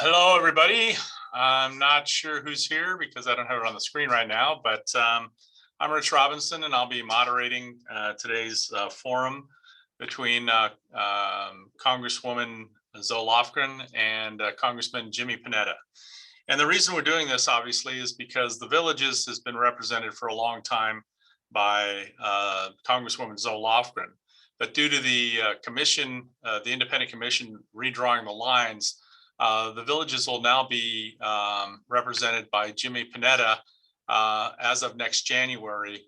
Hello, everybody. I'm not sure who's here because I don't have it on the screen right now, but I'm Rich Robinson, and I'll be moderating today's forum between Congresswoman Zoe Lofgren and Congressman Jimmy Panetta. And the reason we're doing this, obviously, is because the Villages has been represented for a long time by Congresswoman Zoe Lofgren. But due to the commission, the independent commission redrawing the lines, the Villages will now be represented by Jimmy Panetta as of next January,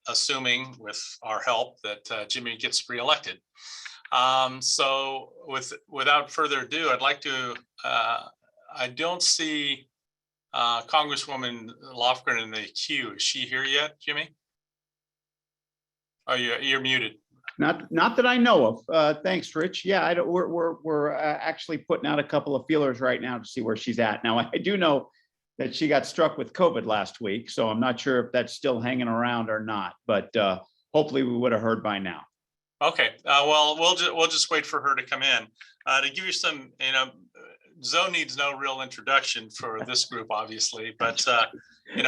assuming with our help that Jimmy gets reelected. So without further ado, I'd like to, I don't see Congresswoman Lofgren in the queue. Is she here yet, Jimmy? Oh, you're muted. Not that I know of. Thanks, Rich. Yeah, we're actually putting out a couple of feelers right now to see where she's at. Now, I do know that she got struck with COVID last week, so I'm not sure if that's still hanging around or not. But hopefully, we would have heard by now. Okay. Well, we'll just wait for her to come in. To give you some, Zoe needs no real introduction for this group, obviously, but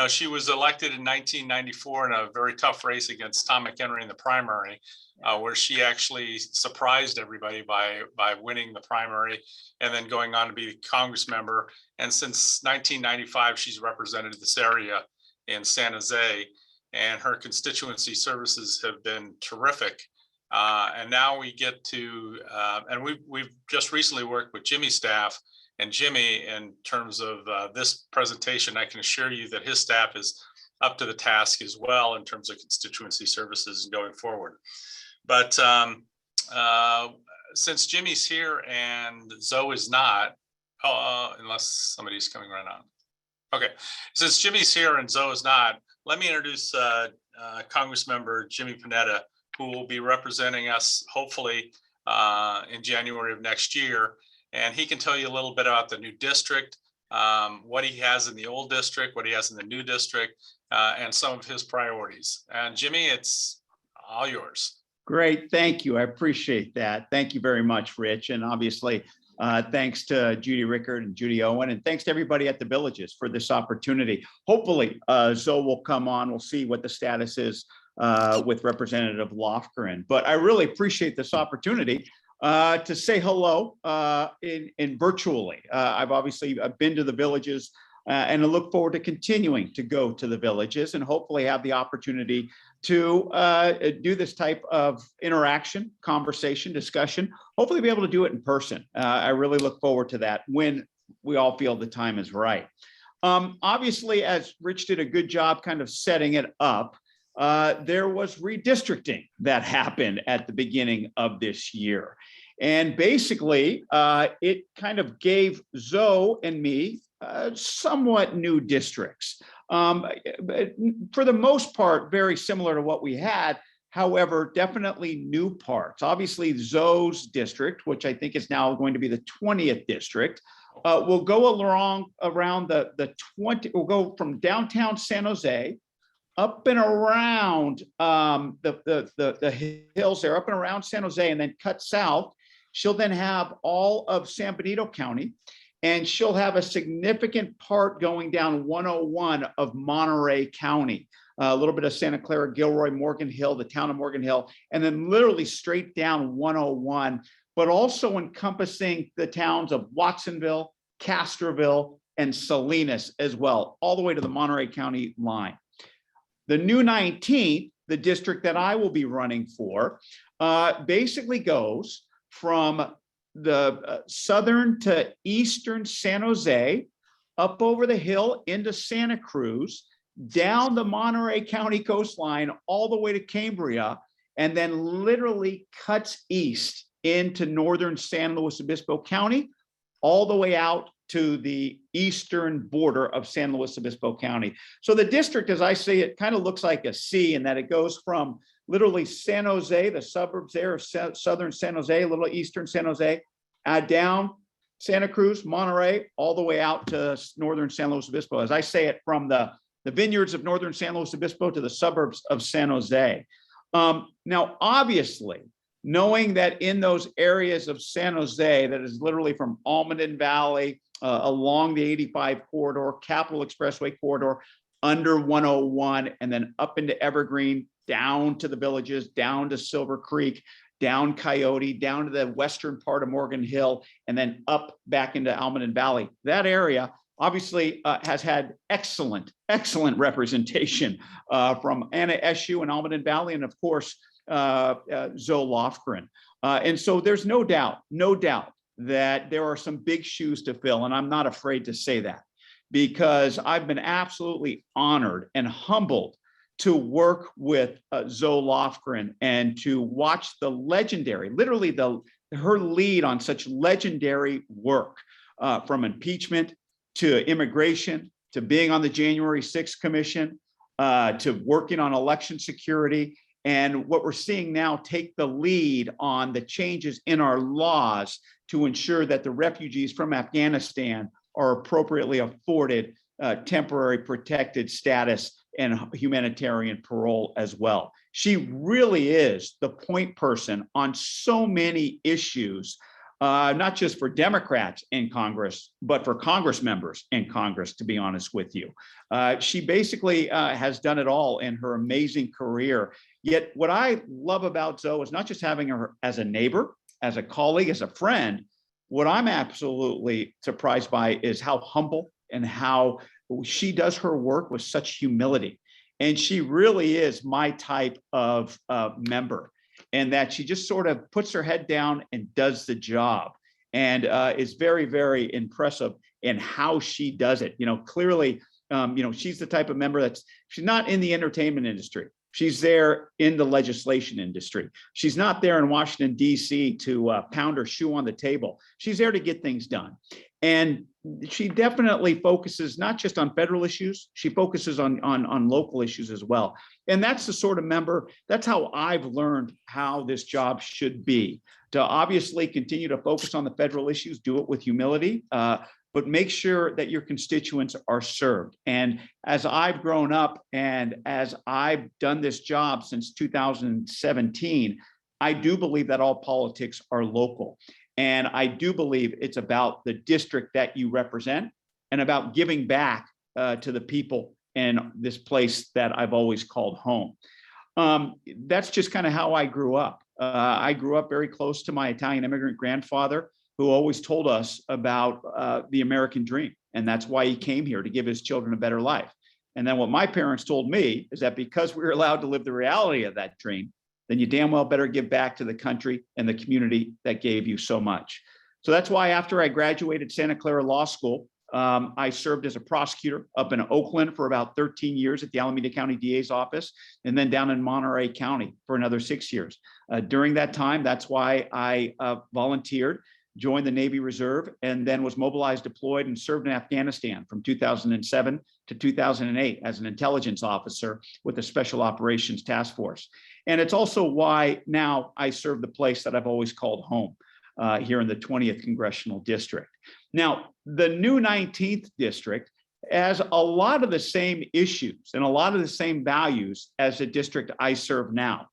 she was elected in 1994 in a very tough race against Tom McHenry in the primary. Where she actually surprised everybody by winning the primary and then going on to be a Congress member. And since 1995, she's represented this area in San Jose, and her constituency services have been terrific. And now we get to, and we've just recently worked with Jimmy's staff and Jimmy in terms of this presentation. I can assure you that his staff is up to the task as well in terms of constituency services going forward. But since Jimmy's here and Zoe is not, unless somebody's coming right on. Okay, since Jimmy's here and Zoe is not, let me introduce Congressmember Jimmy Panetta, who will be representing us hopefully in January of next year. And he can tell you a little bit about the new district, what he has in the old district, what he has in the new district, and some of his priorities. And Jimmy, it's all yours. Great, thank you. I appreciate that. Thank you very much, Rich. And obviously, thanks to Judy Rickard and Judy Owen, and thanks to everybody at the Villages for this opportunity. Hopefully, Zoe will come on. We'll see what the status is with Representative Lofgren. But I really appreciate this opportunity to say hello in virtually. I've obviously been to the Villages and I look forward to continuing to go to the Villages and hopefully have the opportunity to do this type of interaction, conversation, discussion, hopefully be able to do it in person. I really look forward to that when we all feel the time is right. Obviously, as Rich did a good job kind of setting it up, there was redistricting that happened at the beginning of this year. And basically, it kind of gave Zoe and me somewhat new districts. For the most part, very similar to what we had. However, definitely new parts. Obviously, Zoe's district, which I think is now going to be the 20th district, will go around the 20. We'll go from downtown San Jose up and around the hills there, up and around San Jose, and then cut south. She'll then have all of San Benito County, and she'll have a significant part going down 101 of Monterey County, a little bit of Santa Clara, Gilroy, Morgan Hill, the town of Morgan Hill, and then literally straight down 101, but also encompassing the towns of Watsonville, Castroville, and Salinas as well, all the way to the Monterey County line. The new 19th, the district that I will be running for, basically goes from the southern to eastern San Jose, up over the hill into Santa Cruz, down the Monterey County coastline, all the way to Cambria, and then literally cuts east into northern San Luis Obispo County, all the way out to the eastern border of San Luis Obispo County. So the district, as I say, it kind of looks like a C in that it goes from literally San Jose, the suburbs there of southern San Jose, a little eastern San Jose, down Santa Cruz, Monterey, all the way out to northern San Luis Obispo. As I say it, from the vineyards of northern San Luis Obispo to the suburbs of San Jose. Now, obviously, knowing that in those areas of San Jose, that is literally from Almaden Valley, along the 85 corridor, Capitol Expressway corridor, under 101, and then up into Evergreen, down to the villages, down to Silver Creek, down Coyote, down to the western part of Morgan Hill, and then up back into Almaden Valley. That area obviously has had excellent representation from Anna Eshoo and Almaden Valley, and of course, Zoe Lofgren. And so there's no doubt that there are some big shoes to fill, and I'm not afraid to say that, because I've been absolutely honored and humbled to work with Zoe Lofgren and to watch the legendary, literally her lead on such legendary work, from impeachment to immigration, to being on the January 6th Commission, to working on election security. And what we're seeing now, take the lead on the changes in our laws to ensure that the refugees from Afghanistan are appropriately afforded temporary protected status and humanitarian parole as well. She really is the point person on so many issues, not just for Democrats in Congress, but for Congress members in Congress, to be honest with you. She basically has done it all in her amazing career. Yet what I love about Zoe is not just having her as a neighbor, as a colleague, as a friend. What I'm absolutely surprised by is how humble and how she does her work with such humility. And she really is my type of member, and that she just sort of puts her head down and does the job, and is very, very impressive in how she does it. Clearly, she's the type of member she's not in the entertainment industry. She's there in the legislation industry. She's not there in Washington, D.C. to pound her shoe on the table. She's there to get things done. And she definitely focuses not just on federal issues, she focuses on local issues as well. And that's the sort of member, that's how I've learned how this job should be. To obviously continue to focus on the federal issues, do it with humility, but make sure that your constituents are served. And as I've grown up and as I've done this job since 2017, I do believe that all politics are local. And I do believe it's about the district that you represent and about giving back to the people in this place that I've always called home. That's just kind of how I grew up. I grew up very close to my Italian immigrant grandfather, who always told us about the American dream. And that's why he came here, to give his children a better life. And then what my parents told me is that because we were allowed to live the reality of that dream, then you damn well better give back to the country and the community that gave you so much. So that's why after I graduated Santa Clara Law School, I served as a prosecutor up in Oakland for about 13 years at the Alameda County DA's office, and then down in Monterey County for another 6 years. During that time, that's why I volunteered, joined the Navy Reserve, and then was mobilized, deployed, and served in Afghanistan from 2007 to 2008 as an intelligence officer with the Special Operations Task Force. And it's also why now I serve the place that I've always called home, here in the 20th Congressional District. Now, the new 19th District has a lot of the same issues and a lot of the same values as the district I serve now.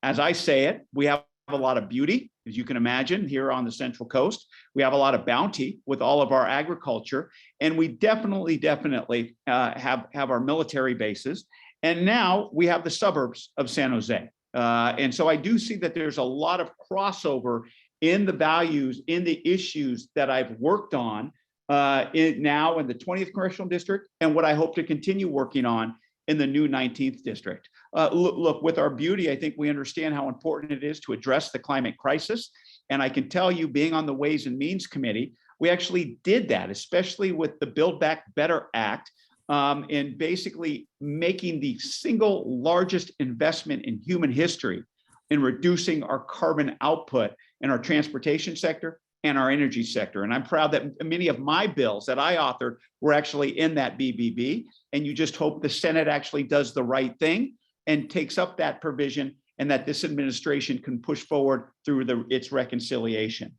As I say it, we have a lot of beauty, as you can imagine, here on the Central Coast. We have a lot of bounty with all of our agriculture, and we definitely have our military bases. And now we have the suburbs of San Jose. And so I do see that there's a lot of crossover in the values, in the issues that I've worked on now in the 20th Congressional District, and what I hope to continue working on in the new 19th District. Look, with our beauty, I think we understand how important it is to address the climate crisis. And I can tell you, being on the Ways and Means Committee, we actually did that, especially with the Build Back Better Act, in basically making the single largest investment in human history in reducing our carbon output in our transportation sector and our energy sector. And I'm proud that many of my bills that I authored were actually in that BBB. And you just hope the Senate actually does the right thing and takes up that provision, and that this administration can push forward through its reconciliation.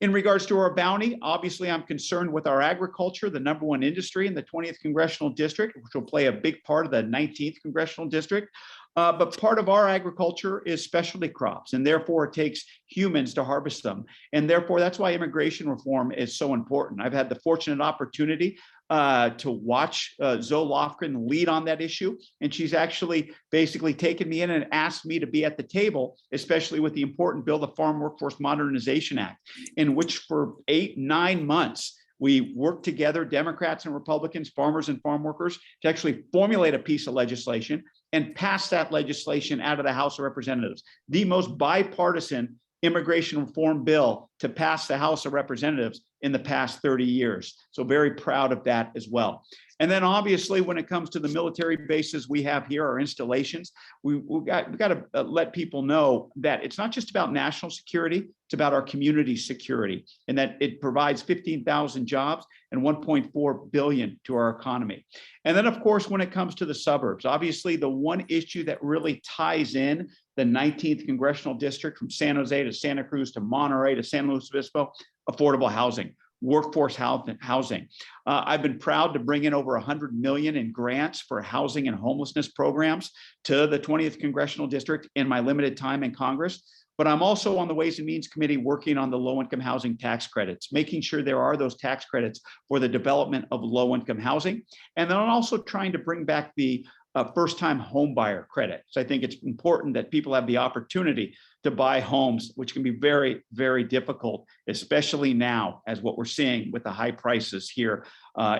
In regards to our bounty, obviously I'm concerned with our agriculture, the #1 industry in the 20th Congressional District, which will play a big part of the 19th Congressional District. But part of our agriculture is specialty crops, and therefore it takes humans to harvest them. And therefore, that's why immigration reform is so important. I've had the fortunate opportunity to watch Zoe Lofgren lead on that issue. And she's actually basically taken me in and asked me to be at the table, especially with the important bill, the Farm Workforce Modernization Act, in which for 8-9 months, we worked together, Democrats and Republicans, farmers and farm workers, to actually formulate a piece of legislation and pass that legislation out of the House of Representatives, the most bipartisan immigration reform bill to pass the House of Representatives in the past 30 years. So very proud of that as well. And then obviously, when it comes to the military bases we have here, our installations, we've got to let people know that it's not just about national security, it's about our community security, and that it provides 15,000 jobs and 1.4 billion to our economy. And then, of course, when it comes to the suburbs, obviously the one issue that really ties in the 19th congressional district from San Jose to Santa Cruz to Monterey to San Luis Obispo, affordable housing, workforce housing. I've been proud to bring in over 100 million in grants for housing and homelessness programs to the 20th congressional district in my limited time in Congress. But I'm also on the Ways and Means Committee working on the low-income housing tax credits, making sure there are those tax credits for the development of low-income housing. And then I'm also trying to bring back the first-time home buyer credit. So I think it's important that people have the opportunity to buy homes, which can be very, very difficult, especially now as what we're seeing with the high prices here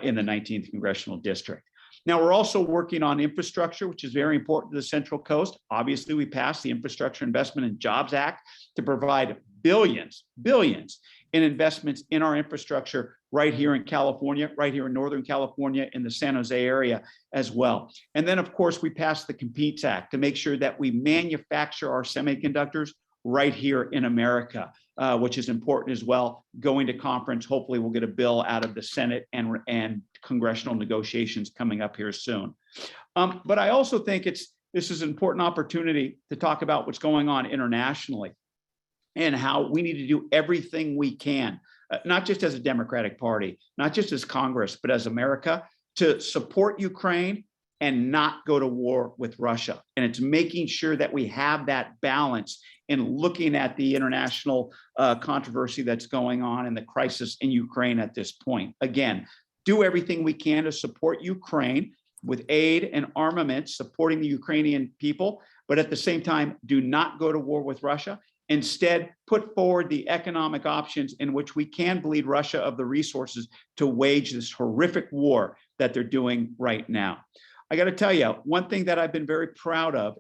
in the 19th congressional district. Now, we're also working on infrastructure, which is very important to the Central Coast. Obviously, we passed the Infrastructure Investment and Jobs Act to provide billions in investments in our infrastructure right here in California, right here in Northern California, in the San Jose area as well. And then, of course, we passed the Competes Act to make sure that we manufacture our semiconductors right here in America, which is important as well. Going to conference, hopefully we'll get a bill out of the Senate and congressional negotiations coming up here soon. But I also think this is an important opportunity to talk about what's going on internationally and how we need to do everything we can, not just as a Democratic Party, not just as Congress, but as America, to support Ukraine and not go to war with Russia. And it's making sure that we have that balance in looking at the international controversy that's going on and the crisis in Ukraine at this point. Again, do everything we can to support Ukraine with aid and armaments, supporting the Ukrainian people, but at the same time, do not go to war with Russia. Instead, put forward the economic options in which we can bleed Russia of the resources to wage this horrific war that they're doing right now. I got to tell you, one thing that I've been very proud of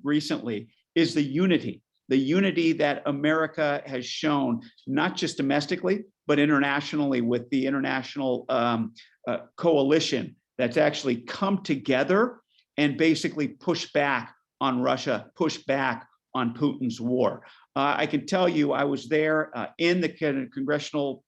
recently is the unity that America has shown, not just domestically, but internationally, with the international coalition that's actually come together and basically push back on Russia, push back on Putin's war. I can tell you, I was there in the congressional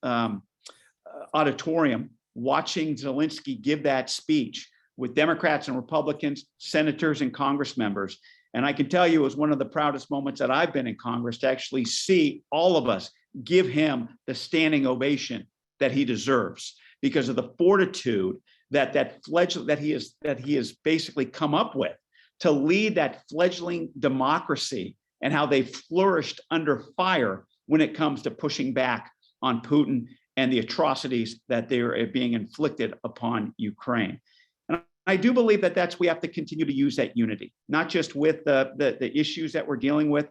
auditorium watching Zelensky give that speech with Democrats and Republicans, senators and Congress members. And I can tell you, it was one of the proudest moments that I've been in Congress to actually see all of us give him the standing ovation that he deserves, because of the fortitude that he has basically come up with to lead that fledgling democracy, and how they flourished under fire when it comes to pushing back on Putin and the atrocities that they are being inflicted upon Ukraine. And I do believe that we have to continue to use that unity, not just with the issues that we're dealing with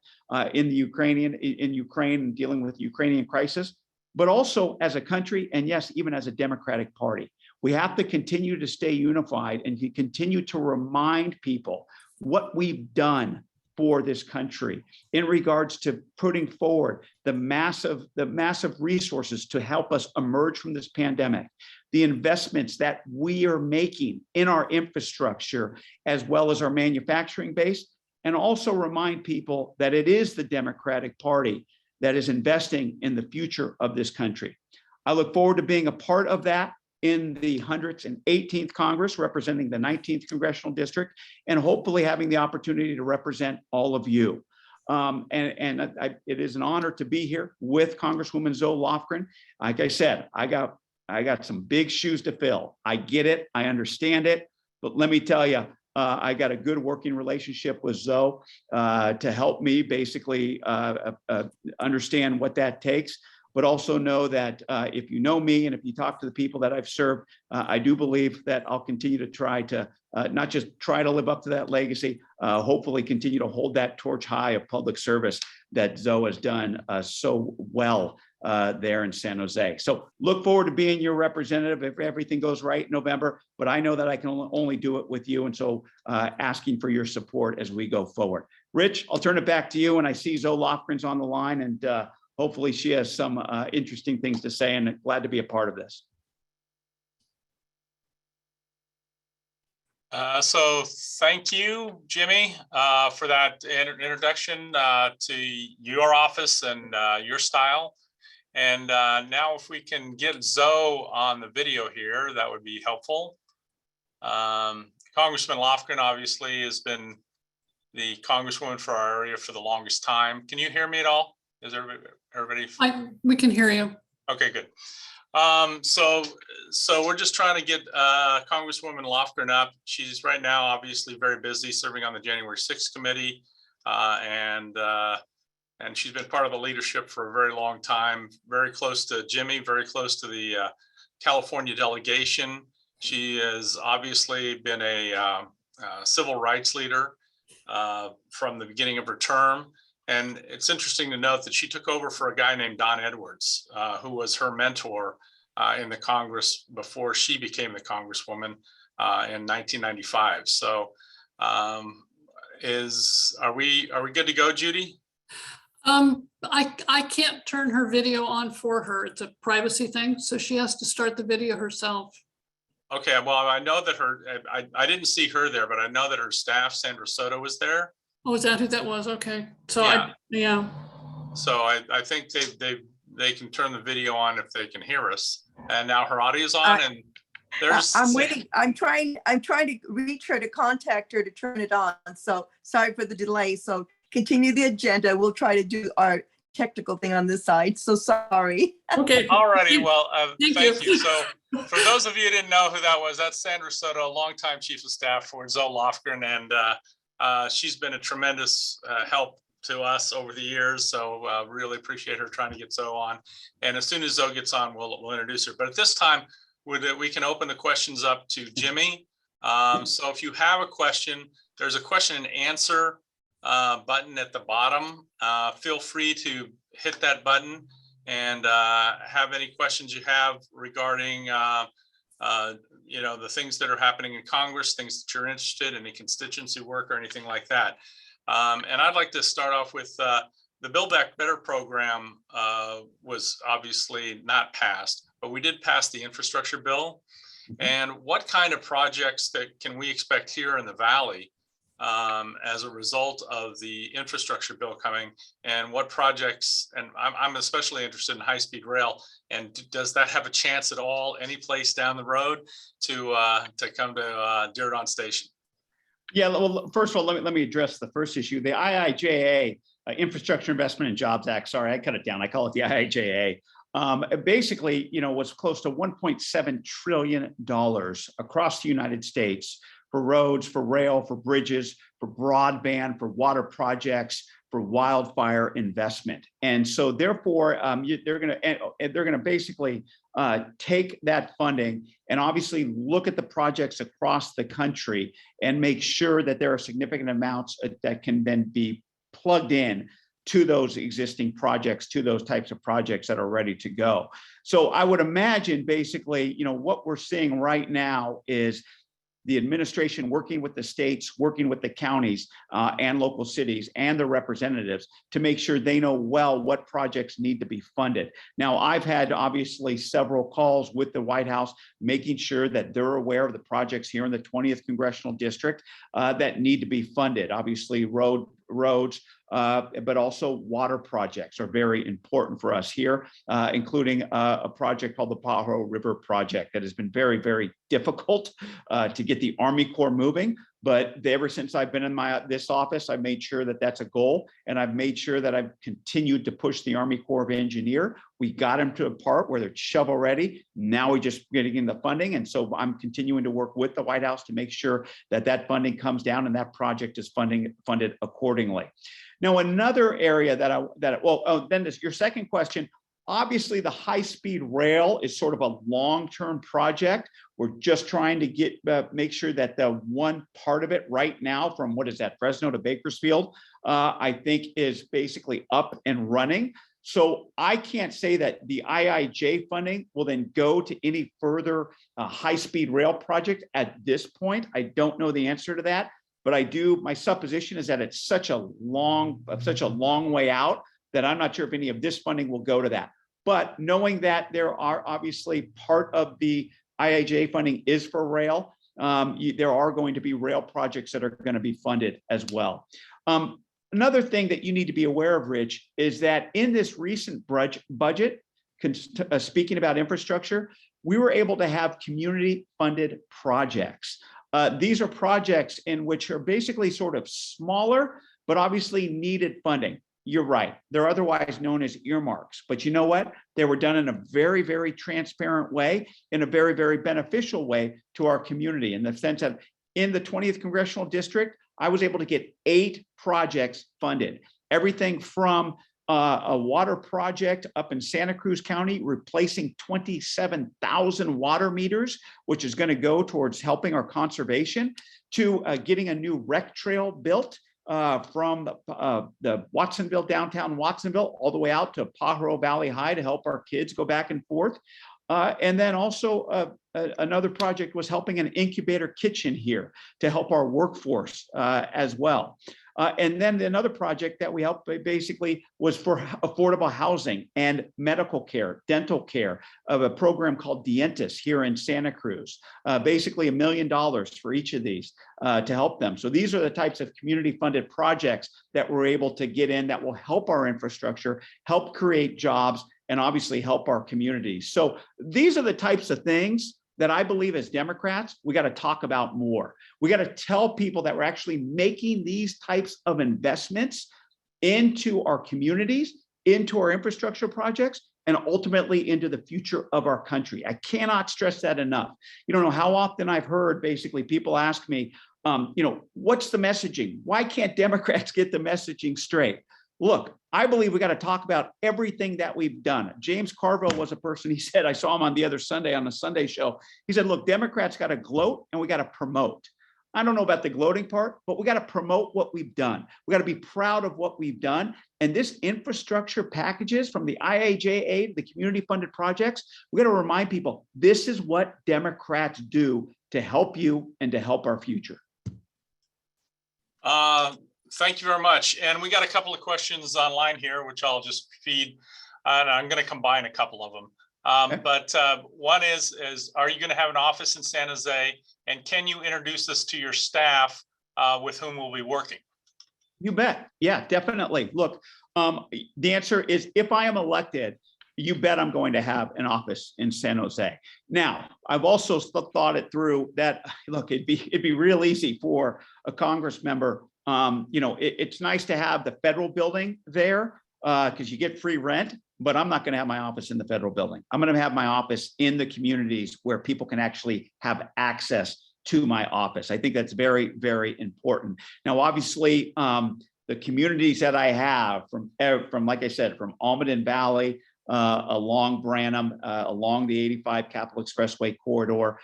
in Ukraine and dealing with the Ukrainian crisis, but also as a country, and yes, even as a Democratic Party. We have to continue to stay unified and to continue to remind people what we've done for this country in regards to putting forward the massive resources to help us emerge from this pandemic, the investments that we are making in our infrastructure as well as our manufacturing base, and also remind people that it is the Democratic Party that is investing in the future of this country. I look forward to being a part of that in the 118th Congress, representing the 19th Congressional District, and hopefully having the opportunity to represent all of you. It is an honor to be here with Congresswoman Zoe Lofgren. Like I said, I got some big shoes to fill. I get it, I understand it, but let me tell you, I got a good working relationship with Zoe to help me basically understand what that takes. But also know that if you know me and if you talk to the people that I've served, I do believe that I'll continue to try to not just try to live up to that legacy, hopefully continue to hold that torch high of public service that Zoe has done so well there in San Jose. So look forward to being your representative if everything goes right in November, but I know that I can only do it with you. And so asking for your support as we go forward. Rich, I'll turn it back to you. And I see Zoe Lofgren's on the line, and hopefully she has some interesting things to say, and glad to be a part of this. So thank you, Jimmy, for that introduction to your office and your style. And now if we can get Zoe on the video here, that would be helpful. Congressman Lofgren obviously has been the congresswoman for our area for the longest time. Can you hear me at all? Is everybody? We can hear you. Okay, good. So we're just trying to get Congresswoman Lofgren up. She's right now obviously very busy serving on the January 6th committee, and she's been part of the leadership for a very long time, very close to Jimmy, very close to the California delegation. She has obviously been a civil rights leader from the beginning of her term. And it's interesting to note that she took over for a guy named Don Edwards, who was her mentor in the Congress before she became the Congresswoman in 1995. So are we good to go, Judy? I can't turn her video on for her. It's a privacy thing, so she has to start the video herself. Okay, well, I know that I didn't see her there, but I know that her staff, Sandra Soto, was there. Oh, is that who that was? Okay, so yeah. So I think they can turn the video on if they can hear us. And now her audio is on, and there's. I'm waiting. I'm trying to reach her to contact her to turn it on. So sorry for the delay. So continue the agenda. We'll try to do our technical thing on this side. So sorry. Okay. All righty. Well, thank you. So for those of you who didn't know who that was, that's Sandra Soto, a longtime chief of staff for Zoe Lofgren, and she's been a tremendous help to us over the years. So really appreciate her trying to get Zoe on. And as soon as Zoe gets on, we'll introduce her. But at this time, we can open the questions up to Jimmy. So if you have a question, there's a question and answer button at the bottom. Feel free to hit that button and have any questions you have regarding the things that are happening in Congress, things that you're interested in, any constituency work or anything like that. And I'd like to start off with the Build Back Better program was obviously not passed, but we did pass the infrastructure bill. And what kind of projects that can we expect here in the Valley as a result of the infrastructure bill coming, and what projects, and I'm especially interested in high-speed rail, and does that have a chance at all any place down the road to come to Diridon Station? Yeah, well, first of all, let me address the first issue. The IIJA, Infrastructure Investment and Jobs Act, sorry, I cut it down. I call it the IIJA. Basically, was close to $1.7 trillion across the United States for roads, for rail, for bridges, for broadband, for water projects, for wildfire investment. And so therefore, they're going to basically take that funding and obviously look at the projects across the country and make sure that there are significant amounts that can then be plugged in to those existing projects, to those types of projects that are ready to go. So I would imagine basically, what we're seeing right now is the administration working with the states, working with the counties and local cities and the representatives to make sure they know well what projects need to be funded. Now, I've had obviously several calls with the White House, making sure that they're aware of the projects here in the 20th Congressional District that need to be funded. Obviously, roads, but also water projects are very important for us here, including a project called the Pajaro River Project that has been very, very difficult to get the Army Corps moving. But ever since I've been in this office, I've made sure that that's a goal, and I've made sure that I've continued to push the Army Corps of Engineer. We got them to a part where they're shovel ready. Now we're just getting in the funding, and so I'm continuing to work with the White House to make sure that that funding comes down and that project is funded accordingly. Now, another area then your second question. Obviously, the high-speed rail is sort of a long-term project. We're just trying to make sure that the one part of it right now, from what is that, Fresno to Bakersfield, I think is basically up and running. So I can't say that the IIJ funding will then go to any further high-speed rail project at this point. I don't know the answer to that, but my supposition is that it's such a long way out that I'm not sure if any of this funding will go to that. But knowing that there are obviously part of the IIJ funding is for rail, there are going to be rail projects that are going to be funded as well. Another thing that you need to be aware of, Rich, is that in this recent budget, speaking about infrastructure, we were able to have community-funded projects. These are projects in which are basically sort of smaller, but obviously needed funding. You're right. They're otherwise known as earmarks. But you know what? They were done in a very, very transparent way, in a very, very beneficial way to our community, in the sense that in the 20th Congressional District, I was able to get 8 projects funded. Everything from a water project up in Santa Cruz County, replacing 27,000 water meters, which is going to go towards helping our conservation, to getting a new rec trail built from the Watsonville, downtown Watsonville, all the way out to Pajaro Valley High to help our kids go back and forth. And then also another project was helping an incubator kitchen here to help our workforce as well. And then another project that we helped basically was for affordable housing and medical care, dental care, of a program called Dientis here in Santa Cruz, basically $1 million for each of these to help them. So these are the types of community funded projects that we're able to get in that will help our infrastructure, help create jobs, and obviously help our communities. So these are the types of things that I believe as Democrats, we got to talk about more. We got to tell people that we're actually making these types of investments into our communities, into our infrastructure projects, and ultimately into the future of our country. I cannot stress that enough. You don't know how often I've heard basically people ask me, what's the messaging? Why can't Democrats get the messaging straight? Look, I believe we got to talk about everything that we've done. James Carville was a person, he said, I saw him on the other Sunday on the Sunday show. He said, look, Democrats got to gloat and we got to promote. I don't know about the gloating part, but we got to promote what we've done. We got to be proud of what we've done. And this infrastructure packages from the IIJ aid, the community funded projects, we got to remind people, this is what Democrats do to help you and to help our future. Thank you very much. And we got a couple of questions online here, which I'll just feed. And I'm going to combine a couple of them. Okay. But one is are you going to have an office in San Jose? And can you introduce us to your staff with whom we'll be working? You bet. Yeah, definitely. Look, the answer is if I am elected, you bet I'm going to have an office in San Jose. Now, I've also thought it through that, look, it'd be real easy for a Congress member. It's nice to have the federal building there because you get free rent, but I'm not going to have my office in the federal building. I'm going to have my office in the communities where people can actually have access to my office. I think that's very, very important. Now, obviously, the communities that I have from like I said, from Almaden Valley, along Branham, along the 85 Capitol Expressway corridor,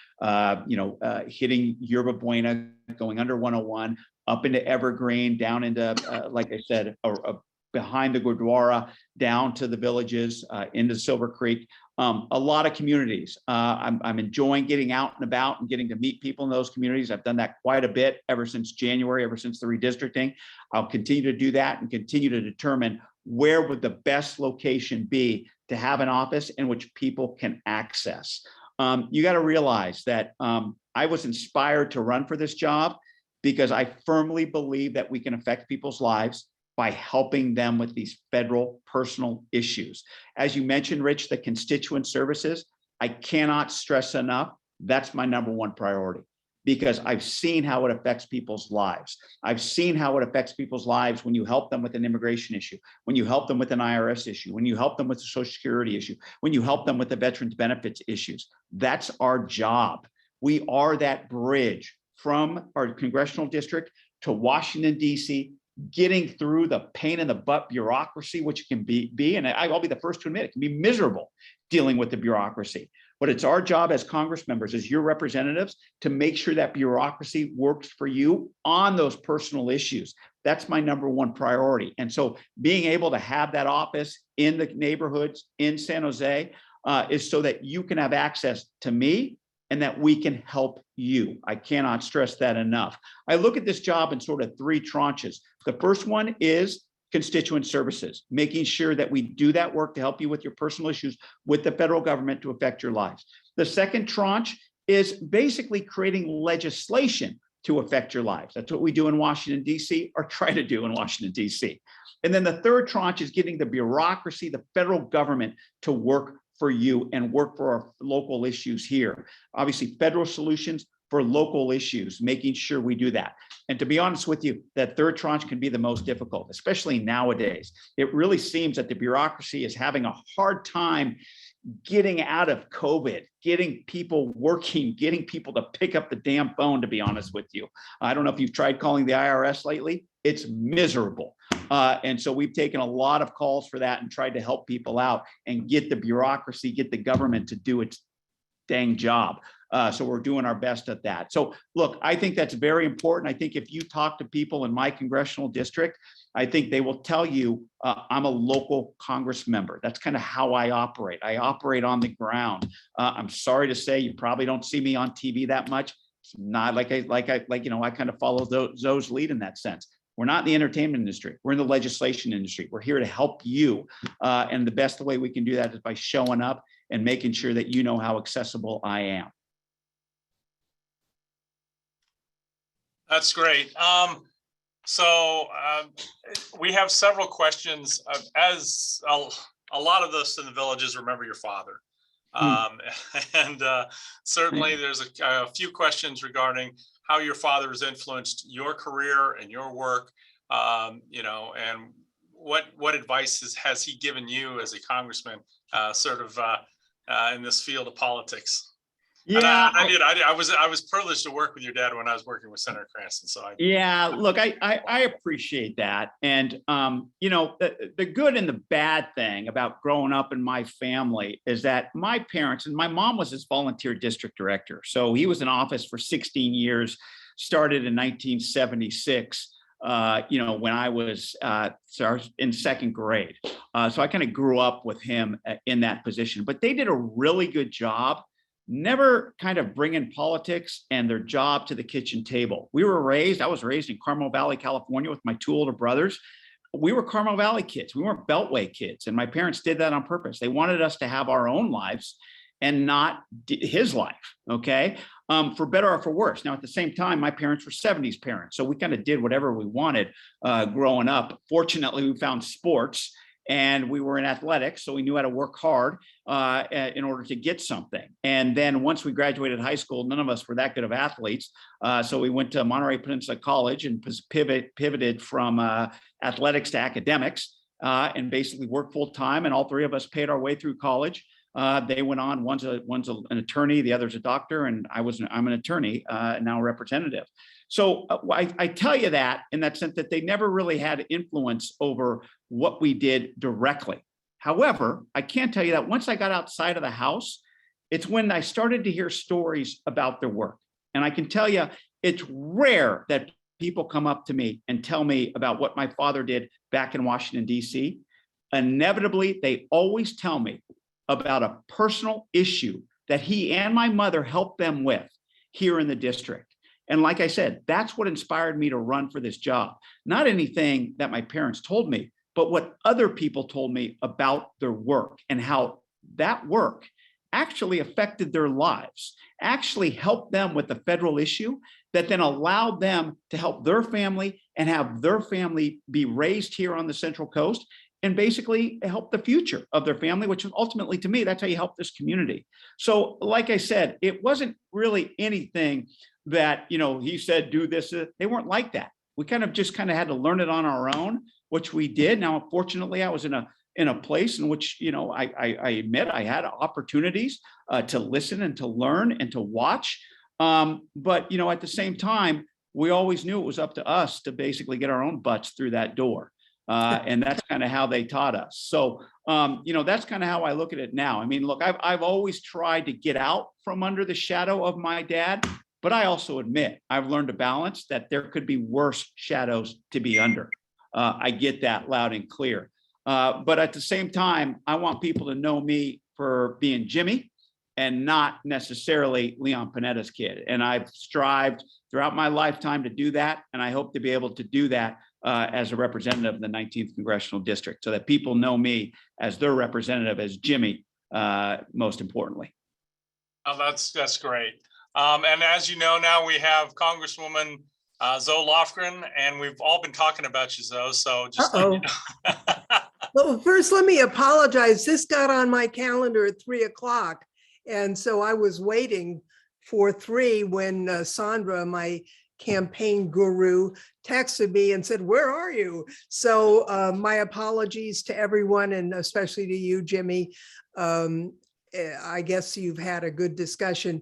hitting Yerba Buena, going under 101, up into Evergreen, down into, like I said, behind the Gurdwara, down to the villages, into Silver Creek. A lot of communities. I'm enjoying getting out and about and getting to meet people in those communities. I've done that quite a bit ever since January, ever since the redistricting. I'll continue to do that and continue to determine where would the best location be to have an office in which people can access. You got to realize that I was inspired to run for this job because I firmly believe that we can affect people's lives. by helping them with these federal personal issues. As you mentioned, Rich, the constituent services, I cannot stress enough, that's my number one priority, because I've seen how it affects people's lives. I've seen how it affects people's lives when you help them with an immigration issue, when you help them with an IRS issue, when you help them with a Social Security issue, when you help them with the veterans benefits issues. That's our job. We are that bridge from our congressional district to Washington, D.C., getting through the pain in the butt bureaucracy, which can be, and I'll be the first to admit, it can be miserable dealing with the bureaucracy. But it's our job as Congress members, as your representatives, to make sure that bureaucracy works for you on those personal issues. That's my number one priority. And so being able to have that office in the neighborhoods in San Jose is so that you can have access to me and that we can help you. I cannot stress that enough. I look at this job in sort of three tranches. The first one is constituent services, making sure that we do that work to help you with your personal issues with the federal government to affect your lives. The second tranche is basically creating legislation to affect your lives. That's what we do in Washington, D.C., or try to do in Washington, D.C. And then the third tranche is getting the bureaucracy, the federal government, to work for you and work for our local issues here. Obviously, federal solutions for local issues, making sure we do that. And to be honest with you, that third tranche can be the most difficult, especially nowadays. It really seems that the bureaucracy is having a hard time getting out of COVID, getting people working, getting people to pick up the damn phone, to be honest with you. I don't know if you've tried calling the IRS lately. It's miserable. And so we've taken a lot of calls for that and tried to help people out and get the bureaucracy, get the government to do its dang job. So we're doing our best at that. So look, I think that's very important. I think if you talk to people in my congressional district, I think they will tell you I'm a local Congress member. That's kind of how I operate. I operate on the ground. I'm sorry to say you probably don't see me on TV that much. It's not like I kind of follow Zoe's lead in that sense. We're not in the entertainment industry. We're in the legislation industry. We're here to help you. And the best way we can do that is by showing up and making sure that you know how accessible I am. That's great. We have several questions. As a lot of us in the villages remember your father. And certainly there's a few questions regarding how your father has influenced your career and your work, and what advice has he given you as a congressman, in this field of politics? Yeah, I was privileged to work with your dad when I was working with Senator Cranston. So look, I appreciate that. And, the good and the bad thing about growing up in my family is that my parents, and my mom was his volunteer district director. So he was in office for 16 years, started in 1976. When I was in second grade. So I kind of grew up with him in that position, but they did a really good job never kind of bringing politics and their job to the kitchen table. I was raised in Carmel Valley, California with my two older brothers. We were Carmel Valley kids. We weren't Beltway kids. And my parents did that on purpose. They wanted us to have our own lives and not his life, okay? For better or for worse. Now, at the same time, my parents were 70s parents. So we kind of did whatever we wanted growing up. Fortunately, we found sports and we were in athletics, so we knew how to work hard in order to get something. And then once we graduated high school, none of us were that good of athletes. So we went to Monterey Peninsula College and pivoted from athletics to academics and basically worked full time. And all three of us paid our way through college. They went on, one's an attorney, the other's a doctor, and I'm an attorney, now a representative. So I tell you that in that sense that they never really had influence over what we did directly. However, I can tell you that once I got outside of the house, it's when I started to hear stories about their work. And I can tell you, it's rare that people come up to me and tell me about what my father did back in Washington, D.C. Inevitably, they always tell me about a personal issue that he and my mother helped them with here in the district. And like I said, that's what inspired me to run for this job. Not anything that my parents told me, but what other people told me about their work and how that work actually affected their lives, actually helped them with the federal issue that then allowed them to help their family and have their family be raised here on the Central Coast and basically help the future of their family, which ultimately, to me, that's how you help this community. So like I said, it wasn't really anything that, he said, do this. They weren't like that. We kind of had to learn it on our own, which we did. Now, fortunately, I was in a place in which, I admit I had opportunities to listen and to learn and to watch. But, at the same time, we always knew it was up to us to basically get our own butts through that door. And that's kind of how they taught us. So, that's kind of how I look at it now. I mean, look, I've always tried to get out from under the shadow of my dad, but I also admit I've learned to balance that there could be worse shadows to be under. I get that loud and clear. But at the same time, I want people to know me for being Jimmy and not necessarily Leon Panetta's kid. And I've strived throughout my lifetime to do that. And I hope to be able to do that as a representative of the 19th Congressional District so that people know me as their representative, as Jimmy, most importantly. Oh, that's great. And as you know, now we have Congresswoman Zoe Lofgren, and we've all been talking about you, Zoe. So just Well, first, let me apologize. This got on my calendar at 3 o'clock. And so I was waiting for 3 when Sandra, my campaign guru, texted me and said, "Where are you?" So my apologies to everyone, and especially to you, Jimmy. I guess you've had a good discussion.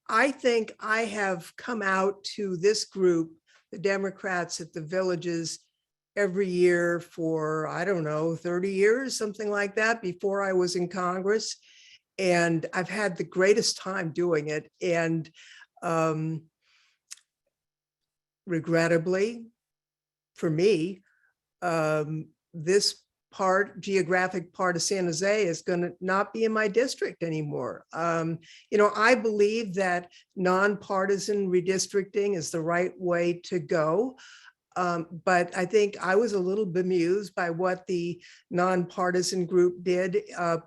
I think I have come out to this group, the Democrats at the Villages, every year for, I don't know, 30 years, something like that, before I was in Congress. And I've had the greatest time doing it. And regrettably, for me, this geographic part of San Jose is going to not be in my district anymore. I believe that nonpartisan redistricting is the right way to go. But I think I was a little bemused by what the nonpartisan group did,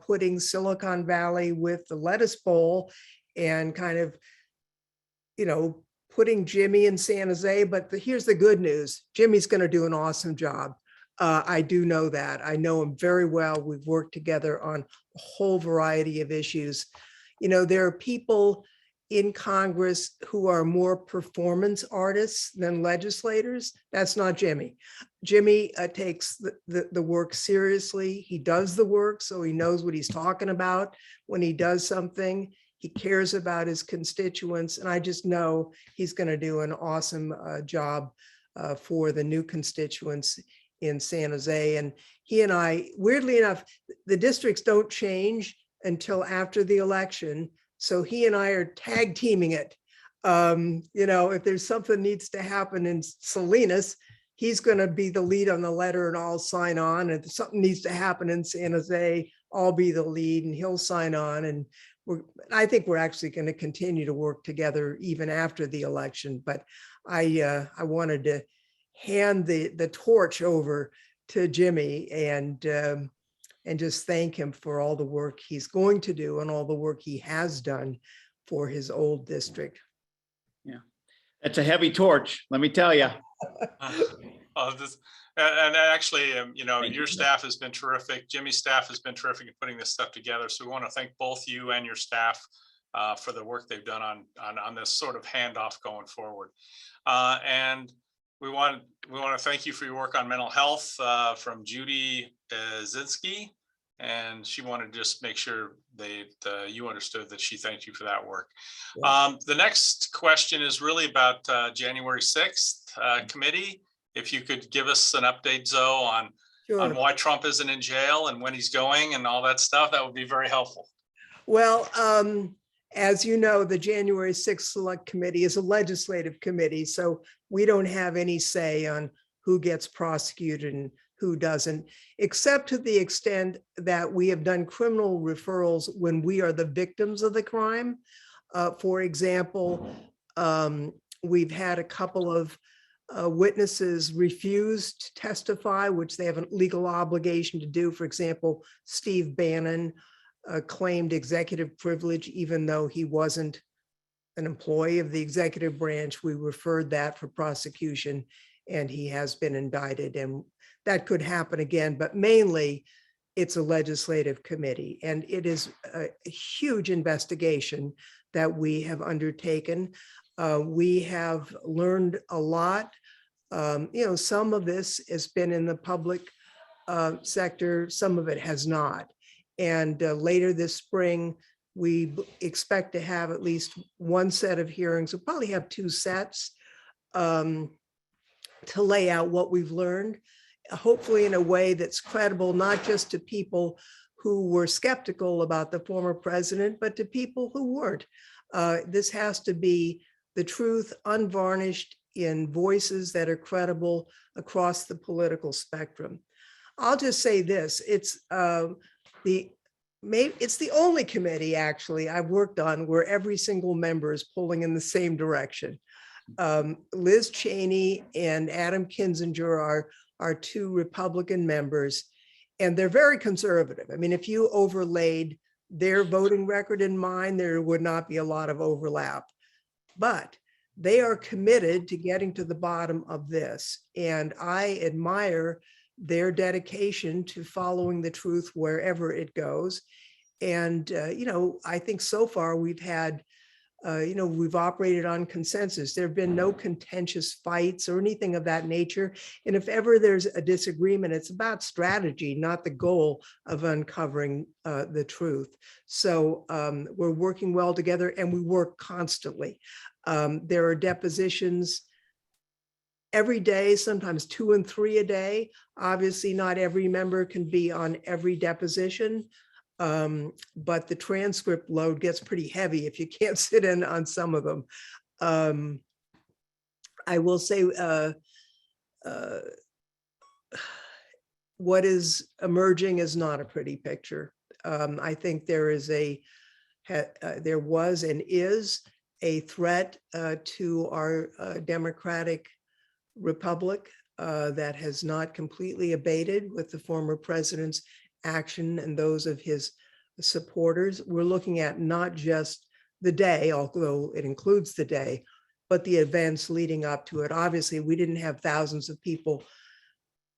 putting Silicon Valley with the lettuce bowl and kind of, putting Jimmy in San Jose. But here's the good news. Jimmy's going to do an awesome job. I do know that. I know him very well. We've worked together on a whole variety of issues. There are people in Congress who are more performance artists than legislators. That's not Jimmy. Jimmy takes the work seriously. He does the work, so he knows what he's talking about when he does something. He cares about his constituents, and I just know he's going to do an awesome job for the new constituents in San Jose. And he and I, weirdly enough, the districts don't change until after the election. So he and I are tag teaming it. If there's something needs to happen in Salinas, he's going to be the lead on the letter and I'll sign on. And if something needs to happen in San Jose, I'll be the lead and he'll sign on. And I think we're actually going to continue to work together even after the election. But I wanted to hand the torch over to Jimmy and just thank him for all the work he's going to do and all the work he has done for his old district. Yeah, that's a heavy torch, let me tell you. And actually, your staff has been terrific. Jimmy's staff has been terrific in putting this stuff together. So we want to thank both you and your staff for the work they've done on this sort of handoff going forward. And we want to thank you for your work on mental health from Judy Zinski. And she wanted to just make sure you understood that she thanked you for that work. Yeah. The next question is really about January 6th committee. If you could give us an update, Zoe, on why Trump isn't in jail and when he's going and all that stuff, that would be very helpful. Well, as you know, the January 6th Select Committee is a legislative committee, so we don't have any say on who gets prosecuted and who doesn't, except to the extent that we have done criminal referrals when we are the victims of the crime. For example, we've had a couple of witnesses refuse to testify, which they have a legal obligation to do. For example, Steve Bannon claimed executive privilege, even though he wasn't an employee of the executive branch. We referred that for prosecution, and he has been indicted, and that could happen again, but mainly it's a legislative committee, and it is a huge investigation that we have undertaken. We have learned a lot. Some of this has been in the public sector, some of it has not. And later this spring, we expect to have at least one set of hearings. We'll probably have two sets to lay out what we've learned, hopefully in a way that's credible, not just to people who were skeptical about the former president, but to people who weren't. This has to be the truth, unvarnished, in voices that are credible across the political spectrum. I'll just say this, it's the only committee actually I've worked on where every single member is pulling in the same direction. Liz Cheney and Adam Kinzinger are two Republican members, and they're very conservative. I mean, if you overlaid their voting record in mine, there would not be a lot of overlap. But they are committed to getting to the bottom of this. And I admire their dedication to following the truth wherever it goes. And, I think so far we've had, we've operated on consensus. There have been no contentious fights or anything of that nature. And if ever there's a disagreement, it's about strategy, not the goal of uncovering the truth. So we're working well together, and we work constantly. There are depositions every day, sometimes 2 and 3 a day. Obviously, not every member can be on every deposition, but the transcript load gets pretty heavy if you can't sit in on some of them. I will say what is emerging is not a pretty picture. I think there was and is a threat to our democratic republic that has not completely abated with the former president's action and those of his supporters. We're looking at not just the day, although it includes the day, but the events leading up to it. Obviously, we didn't have thousands of people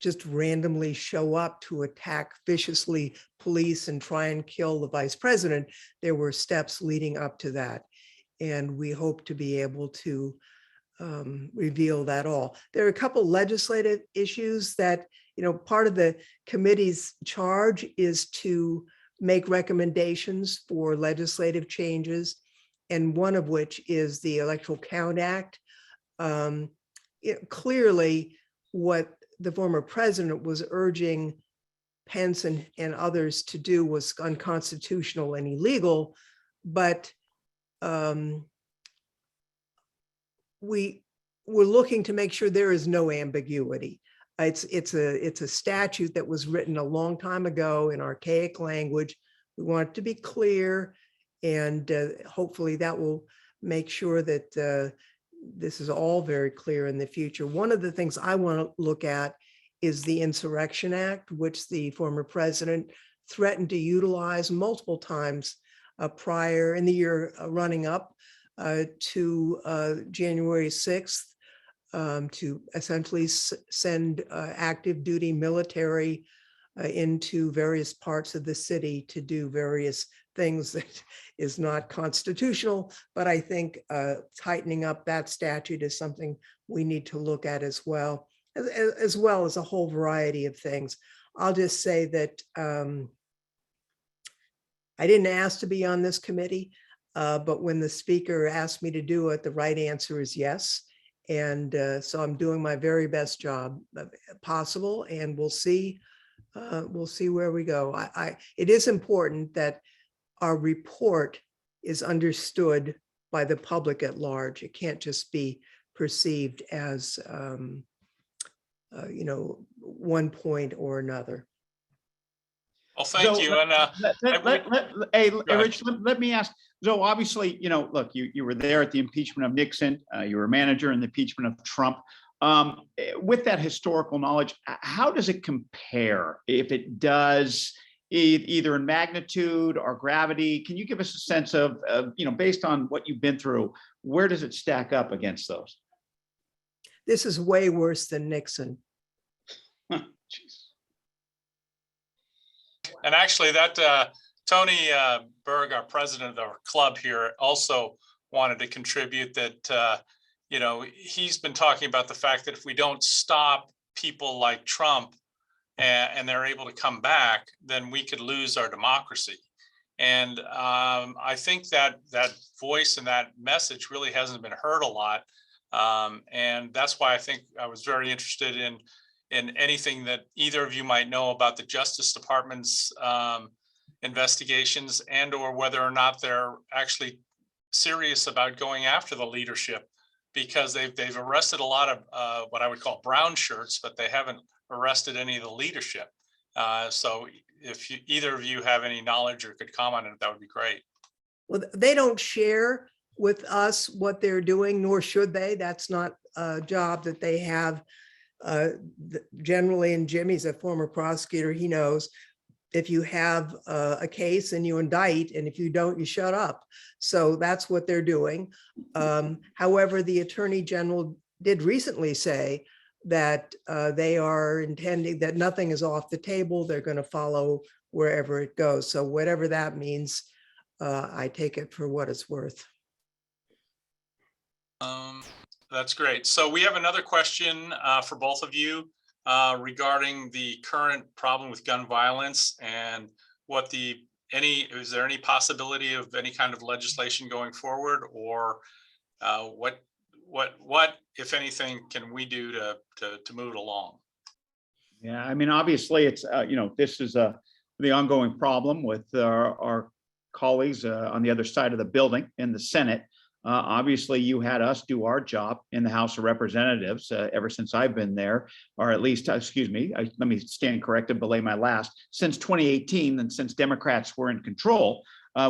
just randomly show up to attack viciously police and try and kill the vice president. There were steps leading up to that. And we hope to be able to reveal that all. There are a couple legislative issues that, part of the committee's charge is to make recommendations for legislative changes, and one of which is the Electoral Count Act. Clearly, what the former president was urging Pence and others to do was unconstitutional and illegal, but we're looking to make sure there is no ambiguity. It's a statute that was written a long time ago in archaic language. We want it to be clear, and hopefully that will make sure that this is all very clear in the future. One of the things I want to look at is the Insurrection Act, which the former president threatened to utilize multiple times prior in the year running up to January 6th to essentially send active duty military into various parts of the city to do various things that is not constitutional. But I think tightening up that statute is something we need to look at as well as a whole variety of things. I'll just say that I didn't ask to be on this committee, but when the speaker asked me to do it, the right answer is yes. And so I'm doing my very best job possible, and we'll see where we go. It is important that our report is understood by the public at large. It can't just be perceived as one point or another. Well, thank you. And hey, Rich, let me ask. So obviously, look, you were there at the impeachment of Nixon. You were a manager in the impeachment of Trump. With that historical knowledge, how does it compare, if it does, either in magnitude or gravity? Can you give us a sense of, based on what you've been through, where does it stack up against those? This is way worse than Nixon. Jeez. And actually that Tony Berg, our president of our club here, also wanted to contribute that, he's been talking about the fact that if we don't stop people like Trump and they're able to come back, then we could lose our democracy. And I think that voice and that message really hasn't been heard a lot. And that's why I think I was very interested in anything that either of you might know about the Justice Department's investigations, and or whether or not they're actually serious about going after the leadership, because they've arrested a lot of what I would call brown shirts, but they haven't arrested any of the leadership. So if either of you have any knowledge or could comment on it, that would be great. Well, they don't share with us what they're doing, nor should they. That's not a job that they have. Generally, and Jimmy's a former prosecutor, he knows if you have a case and you indict, and if you don't, you shut up. So that's what they're doing. However, the Attorney General did recently say that they are intending that nothing is off the table. They're going to follow wherever it goes. So whatever that means, I take it for what it's worth. That's great. So we have another question for both of you regarding the current problem with gun violence, and what is there any possibility of any kind of legislation going forward, or what, if anything, can we do to move it along? Yeah, I mean, obviously, it's this is the ongoing problem with our colleagues on the other side of the building in the Senate. Obviously, you had us do our job in the House of Representatives ever since I've been there, or at least, excuse me, let me stand corrected, belay my last, since 2018, and since Democrats were in control,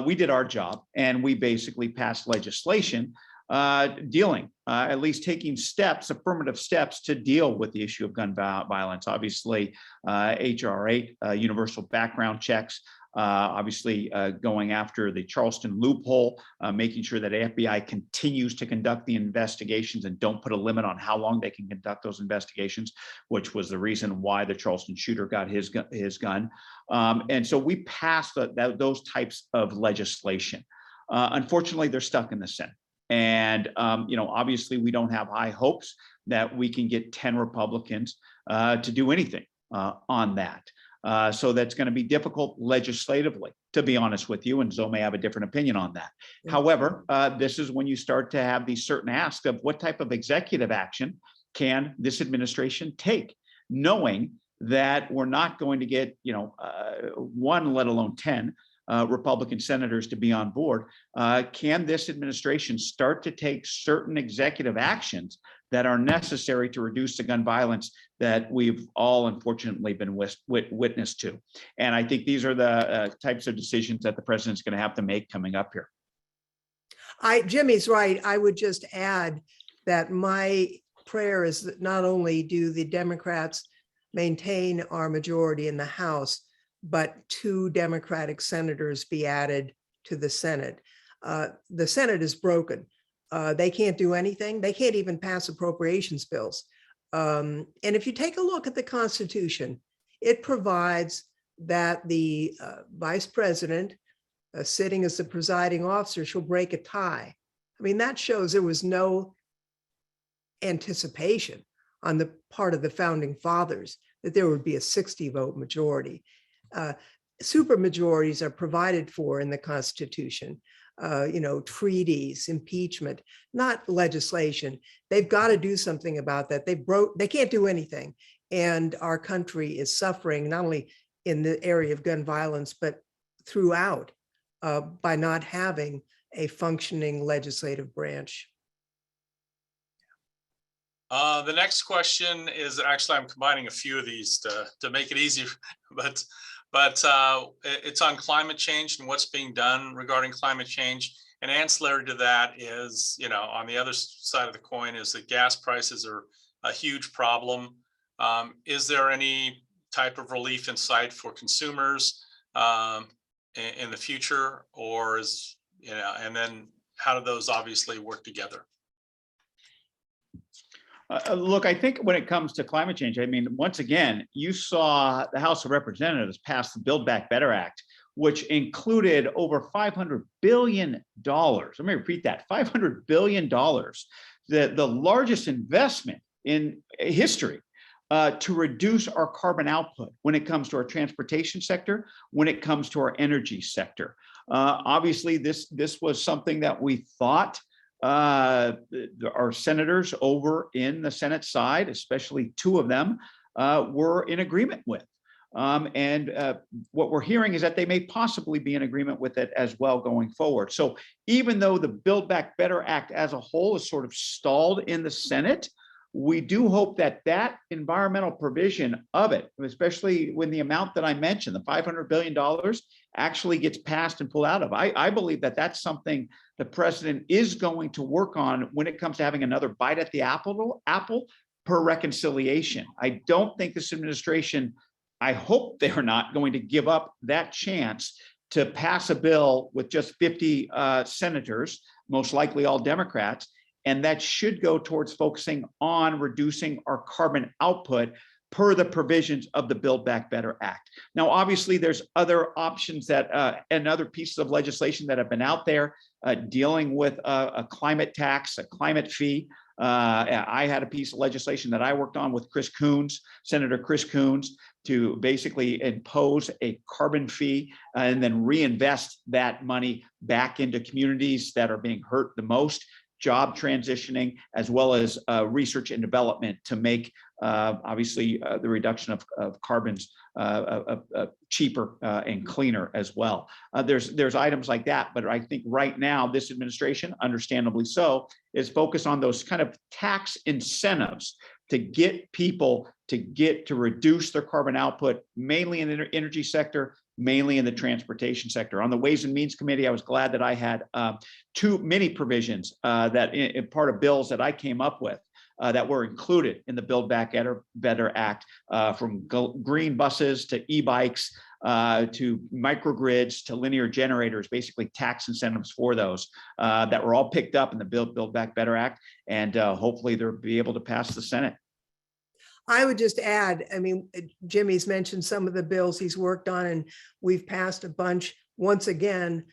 we did our job, and we basically passed legislation dealing, at least taking steps, affirmative steps to deal with the issue of gun violence. Obviously, HR 8, universal background checks, obviously going after the Charleston loophole, making sure that FBI continues to conduct the investigations and don't put a limit on how long they can conduct those investigations, which was the reason why the Charleston shooter got his gun. And so we passed those types of legislation. Unfortunately, they're stuck in the Senate. And, obviously, we don't have high hopes that we can get 10 Republicans to do anything on that. So that's going to be difficult legislatively, to be honest with you, and Zoe may have a different opinion on that. Yeah. However, this is when you start to have these certain asks of what type of executive action can this administration take, knowing that we're not going to get, one, let alone 10 Republican senators to be on board. Can this administration start to take certain executive actions that are necessary to reduce the gun violence that we've all unfortunately been witness to? And I think these are the types of decisions that the president's going to have to make coming up here. Jimmy's right. I would just add that my prayer is that not only do the Democrats maintain our majority in the House, but 2 Democratic senators be added to the Senate. The Senate is broken. They can't do anything. They can't even pass appropriations bills. And if you take a look at the Constitution, it provides that the vice president sitting as the presiding officer shall break a tie. I mean, that shows there was no anticipation on the part of the founding fathers that there would be a 60-vote majority. Super majorities are provided for in the Constitution. Treaties, impeachment, not legislation. They've got to do something about that. They can't do anything. And our country is suffering not only in the area of gun violence, but throughout by not having a functioning legislative branch. The next question is actually, I'm combining a few of these to make it easy, but it's on climate change and what's being done regarding climate change. And ancillary to that is, on the other side of the coin is that gas prices are a huge problem. Is there any type of relief in sight for consumers? in the future, or is, and then how do those obviously work together? Look, I think when it comes to climate change, I mean, once again, you saw the House of Representatives pass the Build Back Better Act, which included over $500 billion. Let me repeat that, $500 billion, the largest investment in history to reduce our carbon output when it comes to our transportation sector, when it comes to our energy sector. Obviously, this was something that we thought our senators over in the Senate side, especially two of them, were in agreement with. What we're hearing is that they may possibly be in agreement with it as well going forward. So even though the Build Back Better Act as a whole is sort of stalled in the Senate, we do hope that that environmental provision of it, especially when the amount that I mentioned, the $500 billion, actually gets passed and pulled out of. I believe that that's something the president is going to work on when it comes to having another bite at the apple per reconciliation. I don't think this administration, I hope they're not going to give up that chance to pass a bill with just 50 senators, most likely all Democrats, and that should go towards focusing on reducing our carbon output per the provisions of the Build Back Better Act. Now, obviously, there's other options that and other pieces of legislation that have been out there dealing with a climate tax, a climate fee. I had a piece of legislation that I worked on with Chris Coons, Senator Chris Coons, to basically impose a carbon fee and then reinvest that money back into communities that are being hurt the most, job transitioning, as well as research and development to make obviously the reduction of carbons cheaper and cleaner as well. There's items like that, but I think right now this administration, understandably so, is focused on those kind of tax incentives to get people to reduce their carbon output, mainly in the energy sector, mainly in the transportation sector. On the Ways and Means Committee, I was glad that I had too many provisions that in part of bills that I came up with that were included in the Build Back Better Act, from green buses to e-bikes to microgrids to linear generators, basically tax incentives for those that were all picked up in the Build Back Better Act, and hopefully they'll be able to pass the Senate. I would just add, I mean, Jimmy's mentioned some of the bills he's worked on, and we've passed a bunch. Once again,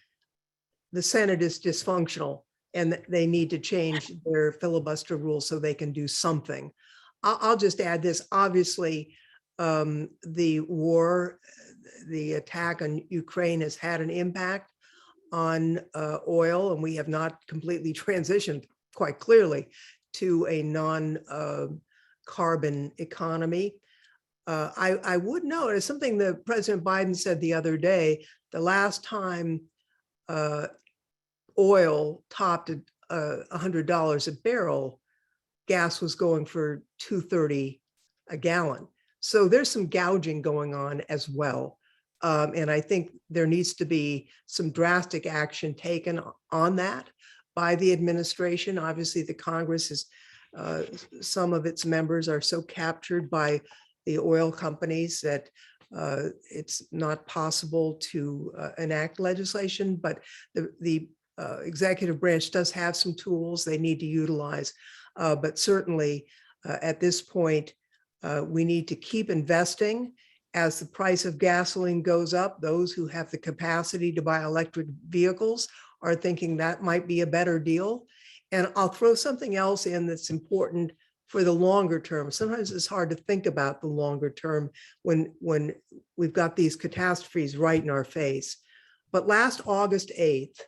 the Senate is dysfunctional and they need to change their filibuster rules so they can do something. I'll just add this. Obviously, the war, the attack on Ukraine has had an impact on oil, and we have not completely transitioned quite clearly to a non-carbon economy. I would note, as something that President Biden said the other day, the last time oil topped $100 a barrel, gas was going for $2.30 a gallon. So there's some gouging going on as well. And I think there needs to be some drastic action taken on that by the administration. Obviously, the Congress is, some of its members are so captured by the oil companies that it's not possible to enact legislation, but the executive branch does have some tools they need to utilize. But certainly at this point, we need to keep investing. As the price of gasoline goes up, those who have the capacity to buy electric vehicles are thinking that might be a better deal. And I'll throw something else in that's important for the longer term. Sometimes it's hard to think about the longer term when we've got these catastrophes right in our face. But last August 8th,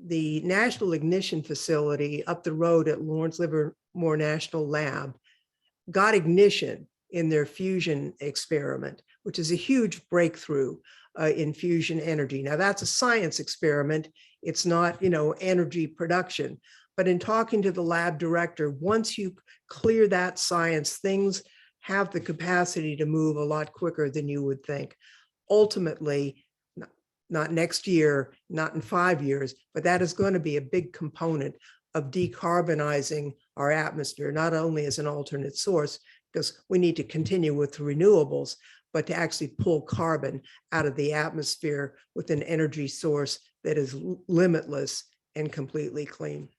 the National Ignition Facility up the road at Lawrence Livermore National Lab got ignition in their fusion experiment, which is a huge breakthrough in fusion energy. Now that's a science experiment. It's not, energy production. But in talking to the lab director, once you clear that science, things have the capacity to move a lot quicker than you would think. Ultimately, not next year, not in 5 years, but that is going to be a big component of decarbonizing our atmosphere, not only as an alternate source, because we need to continue with renewables, but to actually pull carbon out of the atmosphere with an energy source that is limitless and completely clean.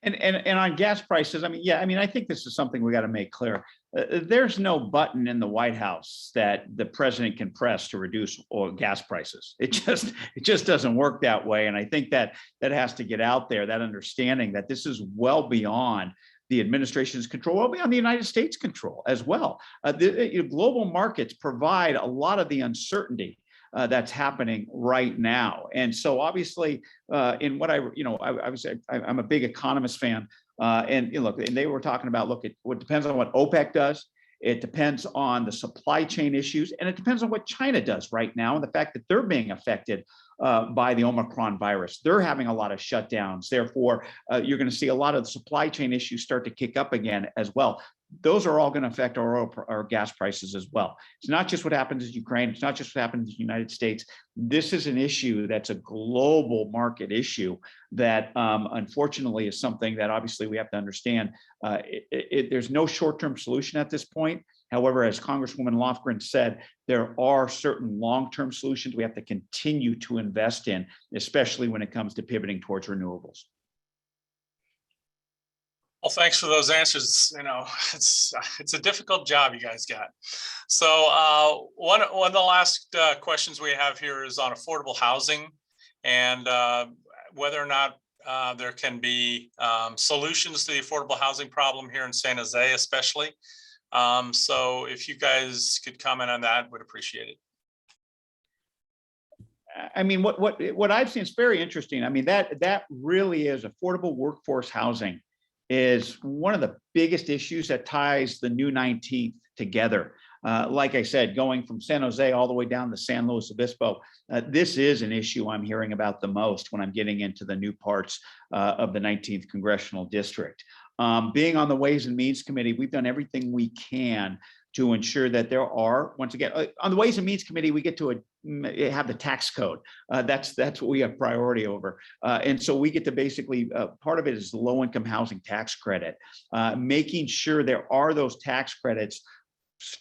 And on gas prices, I mean, yeah, I mean, I think this is something we got to make clear. There's no button in the White House that the president can press to reduce oil gas prices. It just doesn't work that way. And I think that has to get out there, that understanding that this is well beyond the administration's control, well beyond the United States control as well. Global markets provide a lot of the uncertainty that's happening right now. And so obviously in what I'm a big economist fan, and look, and they were talking about, look, it depends on what OPEC does. It depends on the supply chain issues, and it depends on what China does right now, and the fact that they're being affected by the Omicron virus. They're having a lot of shutdowns. Therefore, you're going to see a lot of the supply chain issues start to kick up again as well. Those are all going to affect our gas prices as well. It's not just what happens in Ukraine. It's not just what happens in the United States. This is an issue that's a global market issue that unfortunately is something that obviously we have to understand. There's no short-term solution at this point. However, as Congresswoman Lofgren said, there are certain long-term solutions we have to continue to invest in, especially when it comes to pivoting towards renewables. Well, thanks for those answers. You know, it's a difficult job you guys got. So one of the last questions we have here is on affordable housing and whether or not there can be solutions to the affordable housing problem here in San Jose, especially. So if you guys could comment on that, would appreciate it. I mean, what I've seen is very interesting. I mean, that really is affordable workforce housing is one of the biggest issues that ties the new 19th together. Like I said, going from San Jose all the way down to San Luis Obispo, this is an issue I'm hearing about the most when I'm getting into the new parts of the 19th Congressional District. Being on the Ways and Means Committee, we've done everything we can to ensure that there are, once again, on the Ways and Means Committee, we get to have the tax code. That's what we have priority over. And so we get to basically, part of it is the low-income housing tax credit, making sure there are those tax credits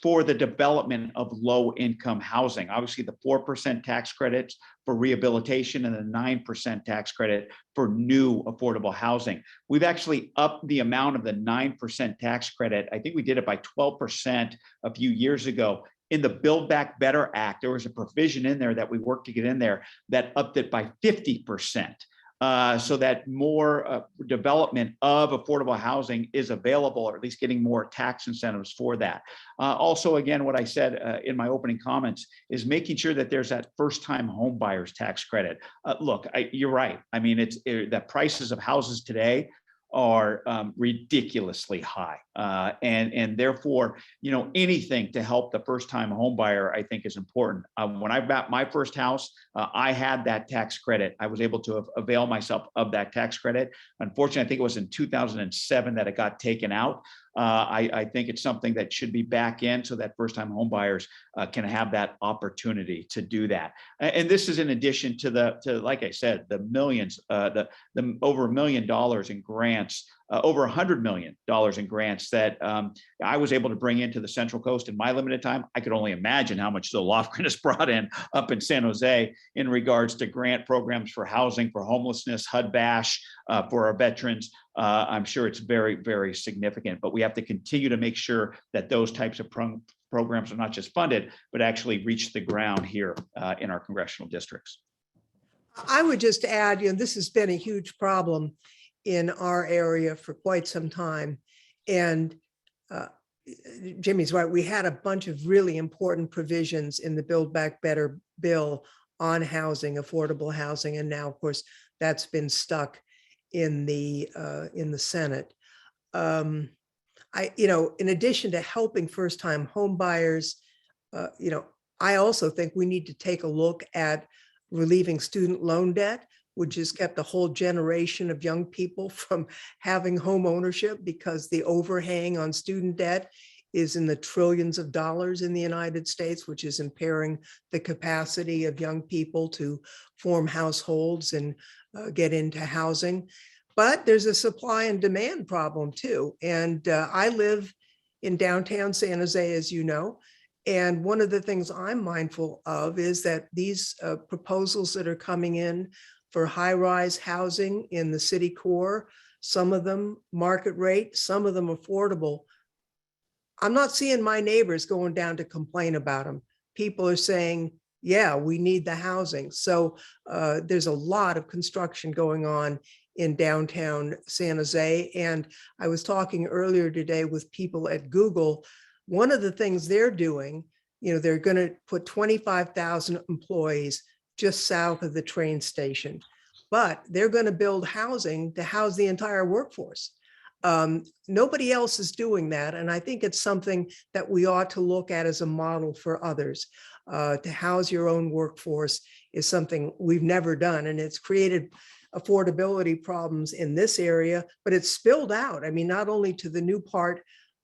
for the development of low-income housing. Obviously, the 4% tax credits for rehabilitation and the 9% tax credit for new affordable housing. We've actually upped the amount of the 9% tax credit. I think we did it by 12% a few years ago. In the Build Back Better Act, there was a provision in there that we worked to get in there that upped it by 50%. So that more development of affordable housing is available, or at least getting more tax incentives for that. Also, again, what I said in my opening comments is making sure that there's that first-time home buyers tax credit. Look, you're right. I mean, the prices of houses today are ridiculously high. And therefore, anything to help the first-time home buyer, I think is important. When I bought my first house, I had that tax credit. I was able to avail myself of that tax credit. Unfortunately, I think it was in 2007 that it got taken out. I think it's something that should be back in so that first-time home buyers can have that opportunity to do that. And this is in addition to like I said, the millions, the over $1 million in grants, over $100 million in grants that I was able to bring into the Central Coast in my limited time. I could only imagine how much Zoe Lofgren has brought in up in San Jose in regards to grant programs for housing, for homelessness, HUD BASH, for our veterans. I'm sure it's very, very significant, but we have to continue to make sure that those types of programs are not just funded, but actually reach the ground here in our congressional districts. I would just add, this has been a huge problem in our area for quite some time. And Jimmy's right, we had a bunch of really important provisions in the Build Back Better bill on housing, affordable housing. And now, of course, that's been stuck in the Senate. In addition to helping first-time home buyers, I also think we need to take a look at relieving student loan debt, which has kept a whole generation of young people from having home ownership because the overhang on student debt is in the trillions of dollars in the United States, which is impairing the capacity of young people to form households and get into housing. But there's a supply and demand problem too. And I live in downtown San Jose, as you know, And one of the things I'm mindful of is that these proposals that are coming in for high-rise housing in the city core, some of them market rate, some of them affordable. I'm not seeing my neighbors going down to complain about them. People are saying, yeah, we need the housing. So there's a lot of construction going on in downtown San Jose. And I was talking earlier today with people at Google. One of the things they're doing, they're going to put 25,000 employees just south of the train station, but they're going to build housing to house the entire workforce. Nobody else is doing that. And I think it's something that we ought to look at as a model for others. To house your own workforce is something we've never done. And it's created affordability problems in this area, but it's spilled out. I mean, not only to the new part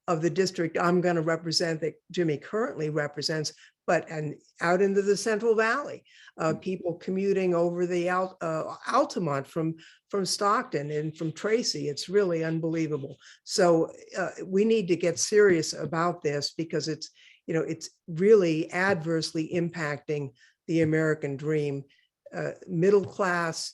of the district I'm going to represent that Jimmy currently represents, but out into the Central Valley, people commuting over the Altamont from Stockton and from Tracy. It's really unbelievable. So we need to get serious about this because it's really adversely impacting the American dream. Middle class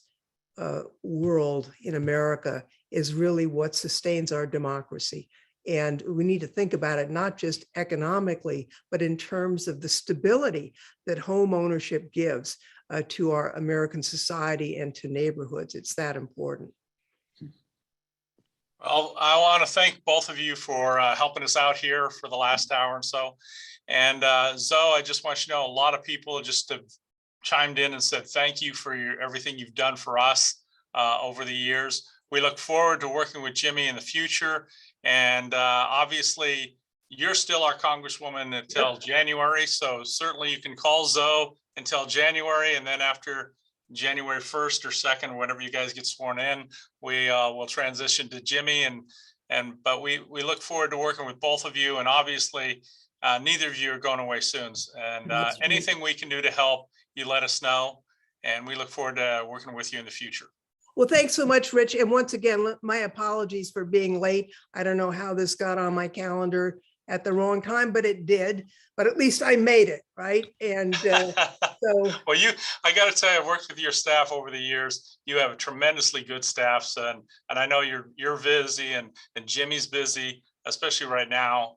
world in America is really what sustains our democracy. And we need to think about it, not just economically, but in terms of the stability that home ownership gives to our American society and to neighborhoods. It's that important. Well, I want to thank both of you for helping us out here for the last hour and so. And Zoe, I just want you to know a lot of people just have chimed in and said thank you for everything you've done for us over the years. We look forward to working with Jimmy in the future. And obviously, you're still our Congresswoman until January. So certainly you can call Zoe until January. And then after January 1st or 2nd, or whenever you guys get sworn in, we will transition to Jimmy. But we look forward to working with both of you. And obviously, neither of you are going away soon. And anything we can do to help, you let us know. And we look forward to working with you in the future. Well, thanks so much, Rich. And once again, my apologies for being late. I don't know how this got on my calendar at the wrong time, but it did. But at least I made it, right? And so. Well, I got to tell you, I've worked with your staff over the years. You have a tremendously good staff, and I know you're busy and Jimmy's busy, especially right now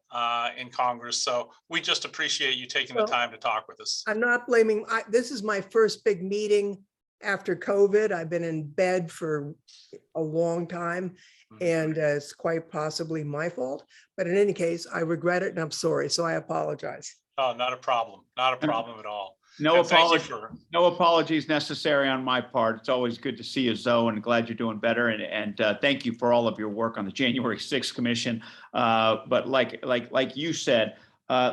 in Congress. So we just appreciate you taking the time to talk with us. I'm not blaming. This is my first big meeting after COVID. I've been in bed for a long time, and it's quite possibly my fault. But in any case, I regret it and I'm sorry. So I apologize. Oh, not a problem. Not a problem at all. No apologies necessary on my part. It's always good to see you, Zoe, and glad you're doing better. And thank you for all of your work on the January 6th Commission. But like you said,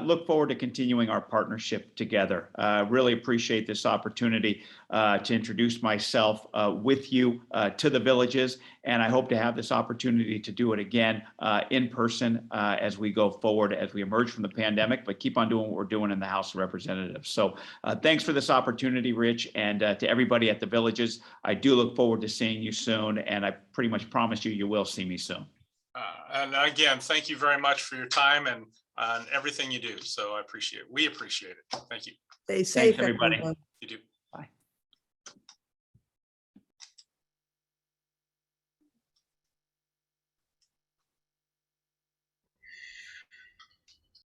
look forward to continuing our partnership together. Really appreciate this opportunity to introduce myself with you to the villages. And I hope to have this opportunity to do it again in person as we go forward, as we emerge from the pandemic, but keep on doing what we're doing in the House of Representatives. So thanks for this opportunity, Rich, and to everybody at the villages. I do look forward to seeing you soon. And I pretty much promise you will see me soon. And again, thank you very much for your time and on everything you do. So I appreciate it. We appreciate it. Thank you. Stay safe, Thanks, everybody. everyone. You do.